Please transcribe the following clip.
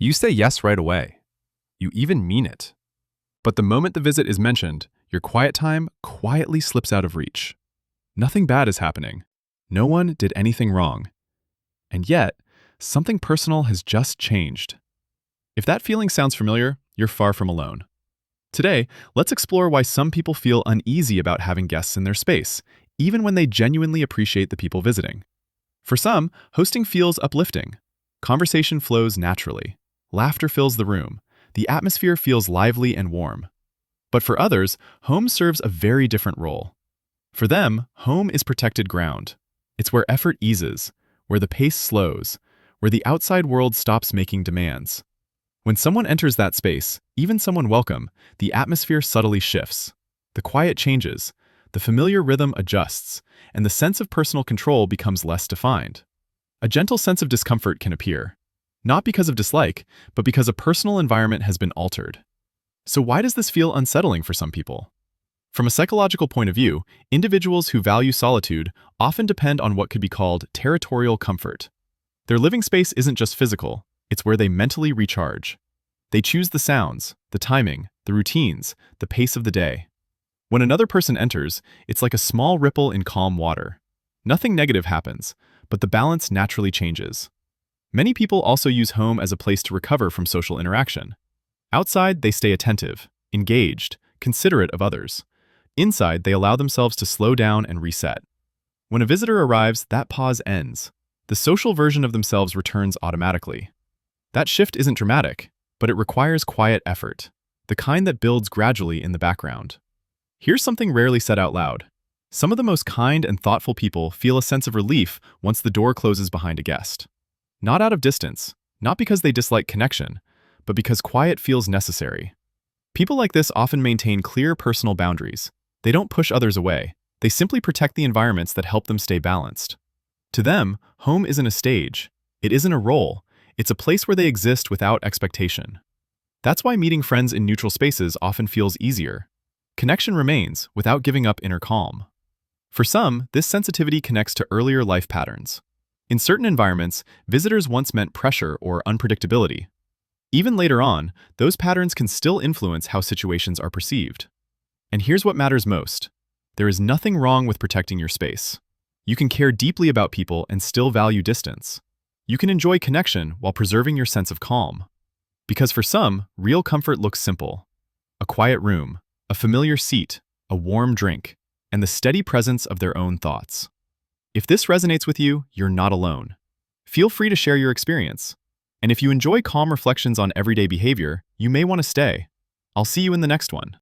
You say yes right away. You even mean it. But the moment the visit is mentioned, your quiet time quietly slips out of reach. Nothing bad is happening. No one did anything wrong. And yet, something personal has just changed. If that feeling sounds familiar, you're far from alone. Today, let's explore why some people feel uneasy about having guests in their space, even when they genuinely appreciate the people visiting. For some, hosting feels uplifting. Conversation flows naturally. Laughter fills the room. The atmosphere feels lively and warm. But for others, home serves a very different role. For them, home is protected ground. It's where effort eases, where the pace slows, where the outside world stops making demands. When someone enters that space, even someone welcome, the atmosphere subtly shifts. The quiet changes, the familiar rhythm adjusts, and the sense of personal control becomes less defined. A gentle sense of discomfort can appear, not because of dislike, but because a personal environment has been altered. So why does this feel unsettling for some people? From a psychological point of view, individuals who value solitude often depend on what could be called territorial comfort. Their living space isn't just physical, it's where they mentally recharge. They choose the sounds, the timing, the routines, the pace of the day. When another person enters, it's like a small ripple in calm water. Nothing negative happens, but the balance naturally changes. Many people also use home as a place to recover from social interaction. Outside, they stay attentive, engaged, considerate of others. Inside, they allow themselves to slow down and reset. When a visitor arrives, that pause ends. The social version of themselves returns automatically. That shift isn't dramatic, but it requires quiet effort, the kind that builds gradually in the background. Here's something rarely said out loud. Some of the most kind and thoughtful people feel a sense of relief once the door closes behind a guest. Not out of distance, not because they dislike connection, but because quiet feels necessary. People like this often maintain clear personal boundaries. They don't push others away. They simply protect the environments that help them stay balanced. To them, home isn't a stage. It isn't a role. It's a place where they exist without expectation. That's why meeting friends in neutral spaces often feels easier. Connection remains without giving up inner calm. For some, this sensitivity connects to earlier life patterns. In certain environments, visitors once meant pressure or unpredictability. Even later on, those patterns can still influence how situations are perceived. And here's what matters most. There is nothing wrong with protecting your space. You can care deeply about people and still value distance. You can enjoy connection while preserving your sense of calm. Because for some, real comfort looks simple. A quiet room, a familiar seat, a warm drink, and the steady presence of their own thoughts. If this resonates with you, you're not alone. Feel free to share your experience. And if you enjoy calm reflections on everyday behavior, you may want to stay. I'll see you in the next one.